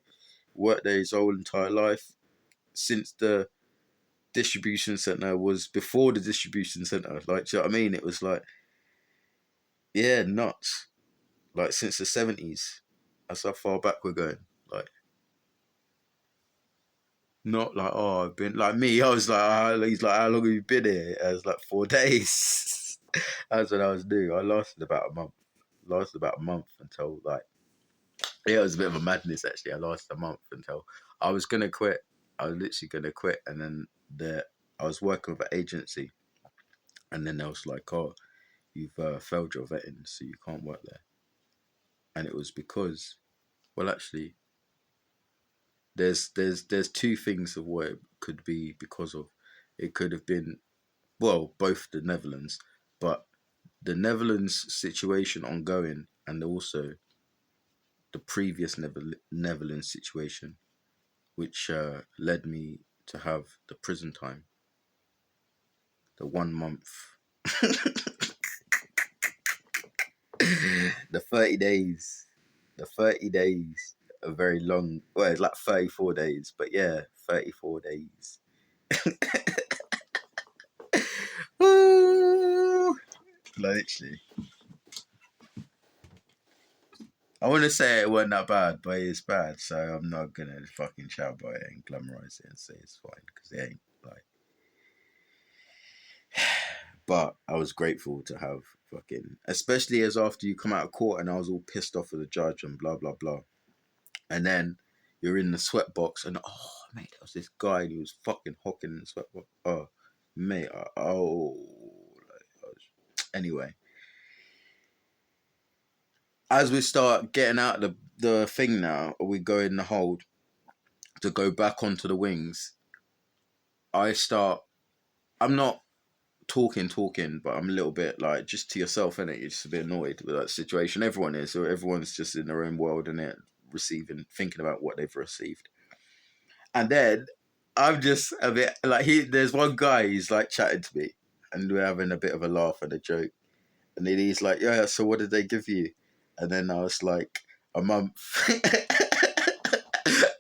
worked there his whole entire life since the distribution centre was before the distribution centre. Like, do you know what I mean? It was like, yeah, nuts. Like, since the 70s. That's how far back we're going. Like, not like, oh, I've been like me. I was like, he's like, how long have you been here? I was like, 4 days. That's what I was doing. I lasted about a month. Lasted about a month until like Yeah, it was a bit of a madness actually. I lasted a month until I was gonna quit. I was literally gonna quit, and then I was working with an agency, and then they was like, "Oh, you've failed your vetting, so you can't work there." And it was because, well, actually, there's two things of what it could be because of. It could have been, well, both the Netherlands, but the Netherlands situation ongoing, and also the previous Netherlands situation, which led me to have the prison time, the 1 month, the 30 days, the 30 days, a very long, well, it's like 34 days, but yeah, 34 days. Ooh, literally. I want to say it wasn't that bad, but it's bad, so I'm not gonna fucking shout about it and glamorize it and say it's fine because it ain't like. But I was grateful to have fucking, especially as after you come out of court and I was all pissed off with the judge and blah blah blah, and then you're in the sweat box and oh mate, there was this guy and he was fucking hocking in the sweat box. Oh mate, anyway, as we start getting out the thing now, we go in the hold to go back onto the wings. I start. I'm not talking, but I'm a little bit like just to yourself, innit? You're just a bit annoyed with that situation. Everyone is, or everyone's just in their own world and it receiving, thinking about what they've received. And then I'm just a bit like there's one guy who's like chatting to me, and we're having a bit of a laugh and a joke. And then he's like, "Yeah, so what did they give you?" And then I was like, "A month."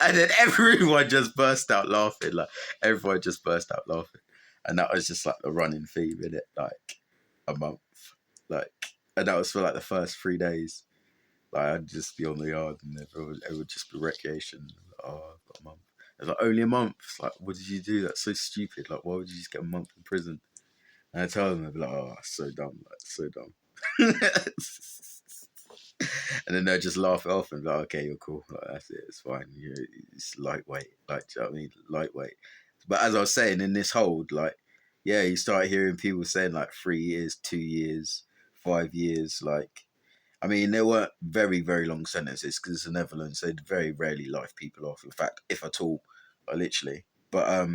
And then everyone just burst out laughing. Like everyone just burst out laughing, and that was just like the running theme in it. Like a month, like, and that was for like the first 3 days. Like I'd just be on the yard, and it would just be recreation. Oh, I've got a month. It's like only a month. It's like, what did you do? That's so stupid. Like, why would you just get a month in prison? And I tell them, they'd be like, oh, so dumb, like so dumb. And then they'll just laugh it off and be like, okay, you're cool. Like, that's it. It's fine. It's lightweight. Like, do you know what I mean? Lightweight. But as I was saying, in this hold, like, yeah, you start hearing people saying like 3 years, 2 years, 5 years. Like, I mean, they weren't very, very long sentences because it's the Netherlands. They'd very rarely life people off. In fact, if at all, literally. But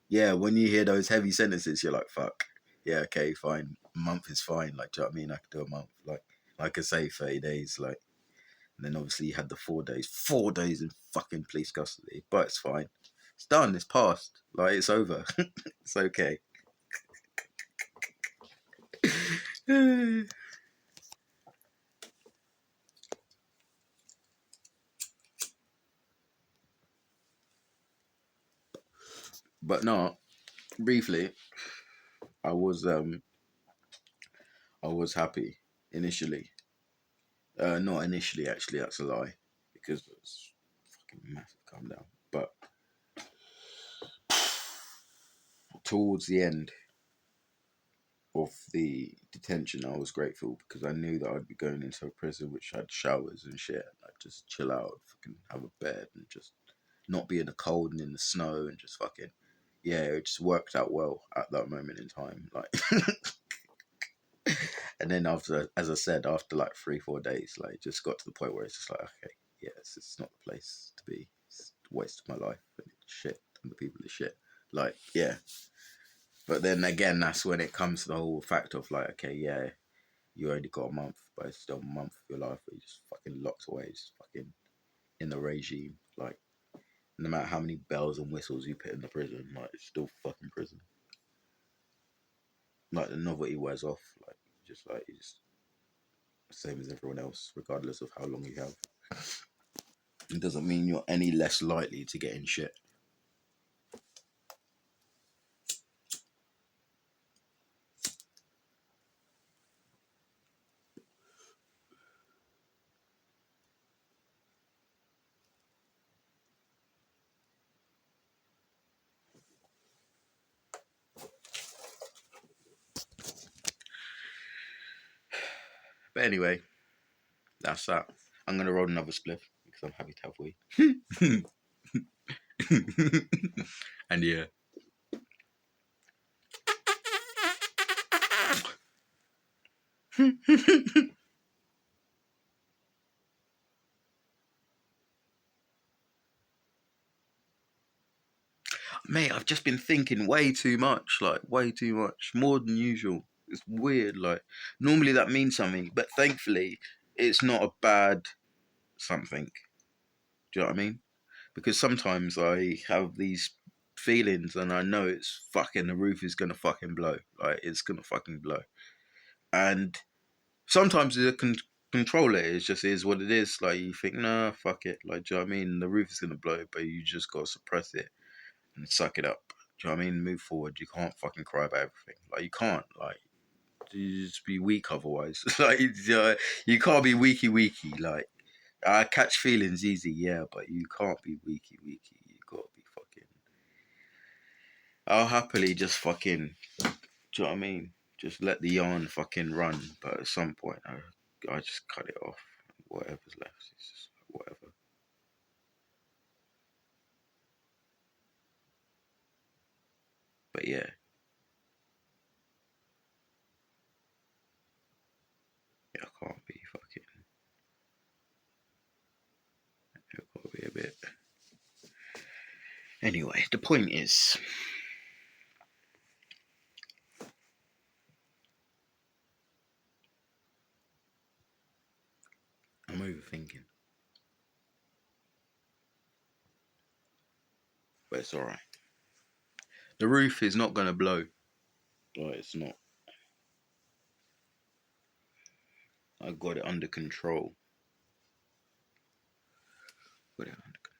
yeah, when you hear those heavy sentences, you're like, fuck. Yeah, okay, fine. A month is fine. Like, do you know what I mean? I could do a month. Like I could say 30 days. Like, and then obviously you had the 4 days. 4 days in fucking police custody. But it's fine. It's done. It's passed. Like, it's over. It's okay. But no, briefly, I was um I was happy initially. Not initially, actually, that's a lie, because it was fucking massive calm down. But towards the end of the detention, I was grateful because I knew that I'd be going into a prison which had showers and shit. I'd just chill out, fucking have a bed, and just not be in the cold and in the snow, and just fucking, yeah, it just worked out well at that moment in time. Like, and then after, as I said, after like 3-4 days, like, it just got to the point where it's just like, okay, yes, it's not the place to be. It's a waste of my life, and it's shit, and the people are shit. Like, yeah. But then again, that's when it comes to the whole fact of like, okay, yeah, you only got a month, but it's still a month of your life where you just fucking locked away, just fucking in the regime. Like, no matter how many bells and whistles you put in the prison, like, it's still fucking prison. Like, the novelty wears off. Like, you just same as everyone else, regardless of how long you have. It doesn't mean you're any less likely to get in shit. But anyway, that's that. I'm gonna roll another spliff. because I'm happy to have weed. And yeah. Mate, I've just been thinking way too much, like way too much, more than usual. It's weird, like normally that means something, but thankfully it's not a bad something. Do you know what I mean? Because sometimes I have these feelings and I know it's fucking the roof is gonna fucking blow. Like it's gonna fucking blow. And sometimes the control it is just is what it is. Like you think, nah, fuck it. Like do you know what I mean? The roof is gonna blow, but you just gotta suppress it and suck it up. Do you know what I mean? Move forward. You can't fucking cry about everything. Like you can't. Like you just be weak otherwise. Like you can't be weaky. Like I catch feelings easy, yeah, but you can't be weaky. You gotta be fucking. I'll happily just fucking. Do you know what I mean? Just let the yarn fucking run. But at some point, I just cut it off. Whatever's left, it's just whatever. But yeah, I can't be fucking. It gotta be a bit. Anyway, the point is, I'm overthinking, but it's alright. The roof is not gonna blow. Like it's not. I got it under control. Got it under control.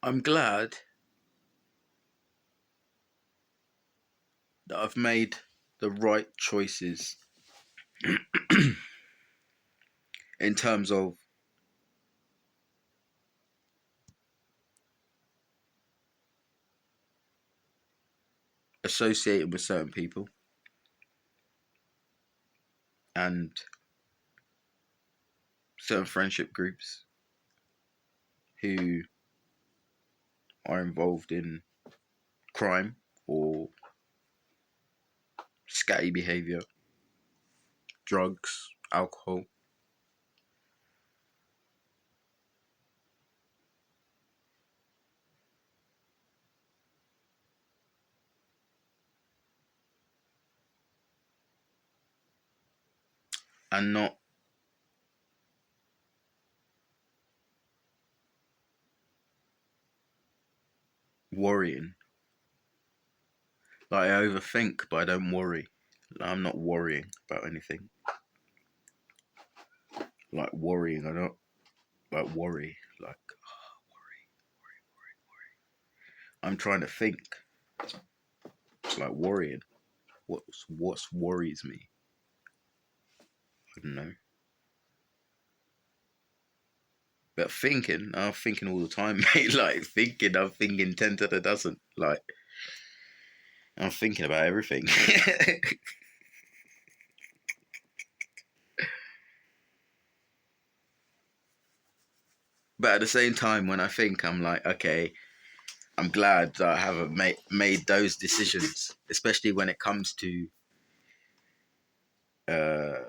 I'm glad that I've made the right choices in terms of associating with certain people and certain friendship groups who are involved in crime or scatty behavior, drugs, alcohol, and not worrying. Like I overthink, but I don't worry. Like, I'm not worrying about anything. Like worrying, I don't like worry. Like I'm trying to think. It's like worrying. What's worries me? I don't know. But thinking, I'm thinking all the time, mate. Like thinking, I'm thinking 10 to the dozen. Like I'm thinking about everything. But at the same time, when I think, I'm like, okay, I'm glad that I haven't made those decisions, especially when it comes to uh,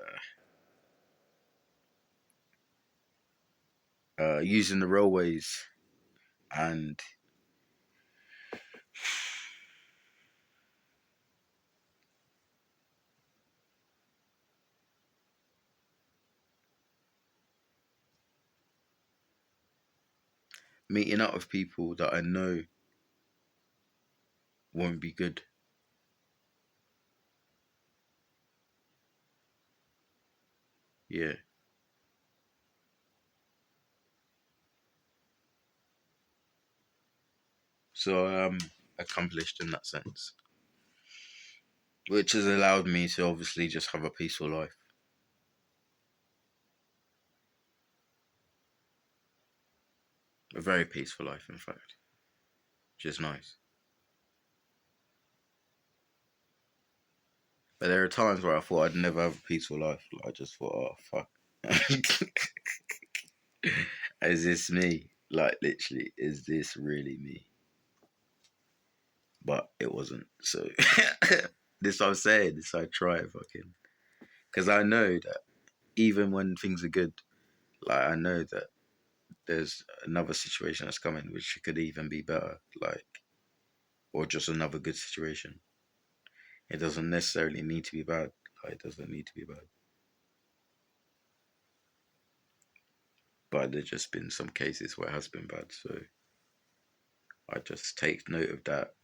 using the railways and meeting up with people that I know won't be good. Yeah. So I'm accomplished in that sense, which has allowed me to obviously just have a peaceful life. A very peaceful life, in fact, which is nice. But there are times where I thought I'd never have a peaceful life. Like, I just thought, oh, fuck. Is this me? Like, literally, is this really me? But it wasn't. So, this I'm saying. This I try fucking. Because I know that even when things are good, like, I know that there's another situation that's coming which could even be better. Like, or just another good situation. It doesn't necessarily need to be bad. Like, it doesn't need to be bad. But there's just been some cases where it has been bad. So I just take note of that,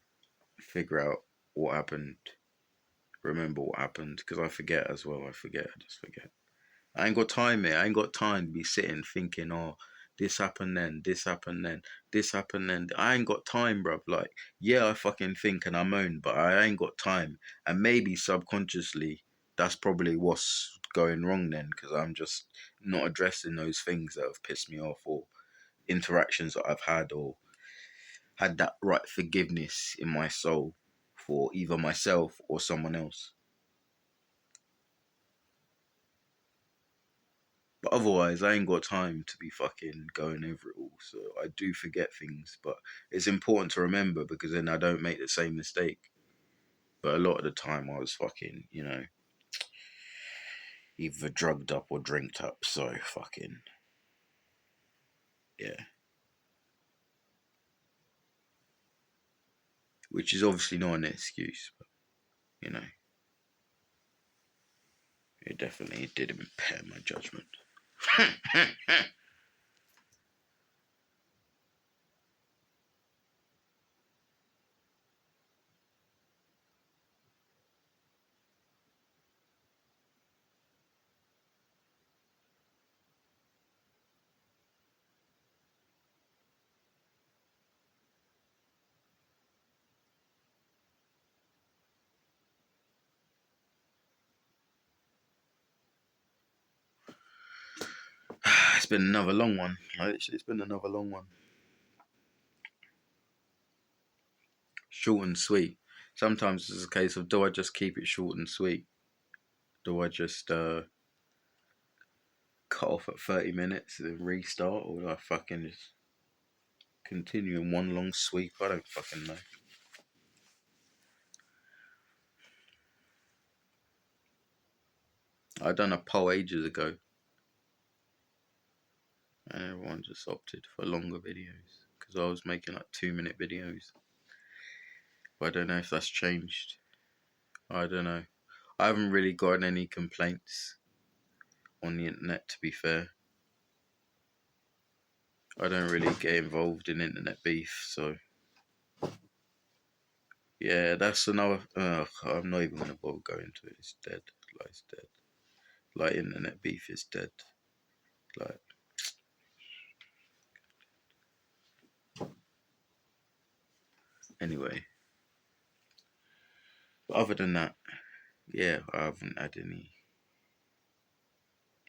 figure out what happened, remember what happened, because I forget as well. I just forget. I ain't got time, mate. I ain't got time to be sitting thinking, oh, this happened then, this happened then, this happened then. I ain't got time, bruv. Like, yeah, I fucking think and I moan, but I ain't got time. And maybe subconsciously, that's probably what's going wrong then, because I'm just not addressing those things that have pissed me off, or interactions that I've had, or had that right forgiveness in my soul for either myself or someone else. But otherwise, I ain't got time to be fucking going over it all. So I do forget things, but it's important to remember because then I don't make the same mistake. But a lot of the time, I was fucking, either drugged up or drinked up. So fucking, yeah. Which is obviously not an excuse, but, you know, it definitely did impair my judgment. It's been another long one. Literally, it's been another long one. Short and sweet. Sometimes it's a case of, do I just keep it short and sweet? Do I just cut off at 30 minutes and then restart, or do I fucking just continue in one long sweep? I don't fucking know. I done a poll ages ago, and everyone just opted for longer videos because I was making like 2-minute videos. But I don't know if that's changed. I don't know. I haven't really gotten any complaints on the internet, to be fair. I don't really get involved in internet beef, so yeah, that's another. I'm not even gonna bother going into it. It's dead. Like, it's dead. Like, internet beef is dead. Like, anyway. But other than that, yeah, I haven't had any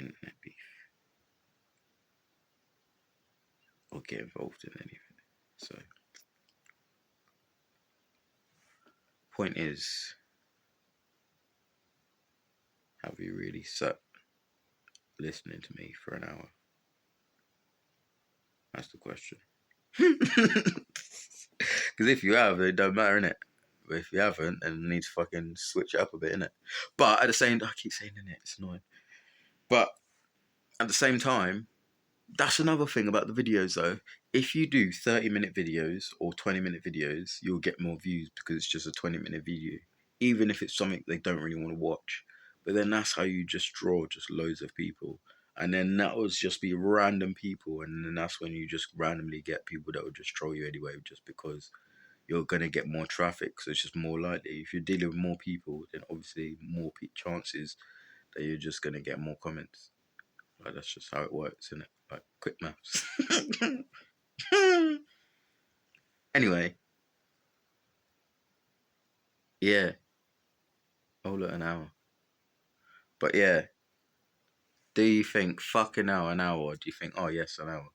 internet beef or get involved in anything. So, point is, have you really sat listening to me for an hour? That's the question. Because if you have, it don't matter, innit? But if you haven't, then you need to fucking switch it up a bit, innit? But at the same time, I keep saying innit, it's annoying. But at the same time, that's another thing about the videos though. If you do 30-minute videos or 20-minute videos, you'll get more views because it's just a 20-minute video. Even if it's something they don't really want to watch. But then that's how you just draw just loads of people. And then that will just be random people. And then that's when you just randomly get people that will just troll you anyway just because you're going to get more traffic. So it's just more likely. If you're dealing with more people, then obviously more chances that you're just going to get more comments. Like, that's just how it works, isn't it? Like, quick maths. Anyway, Yeah. Oh, look, an hour. But yeah, do you think fucking hour, an hour, or do you think, oh yes, an hour?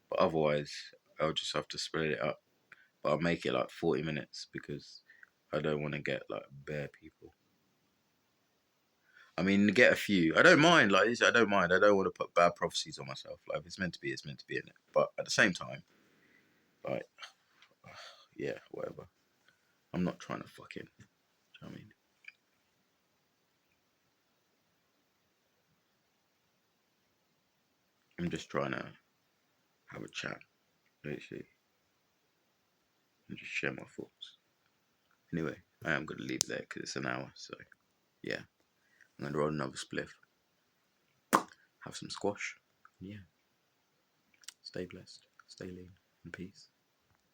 But otherwise, I'll just have to split it up. But I'll make it like 40 minutes because I don't want to get like bare people. I mean, get a few. I don't mind. Like, I don't mind. I don't want to put bad prophecies on myself. Like, if it's meant to be, it's meant to be in it. But at the same time, like, yeah, whatever. I'm not trying to fucking. Do you know what I mean? I'm just trying to have a chat, literally, and just share my thoughts. Anyway, I am gonna leave it there because it's an hour. So yeah, I'm gonna roll another spliff, have some squash. Yeah, stay blessed, stay lean, and peace.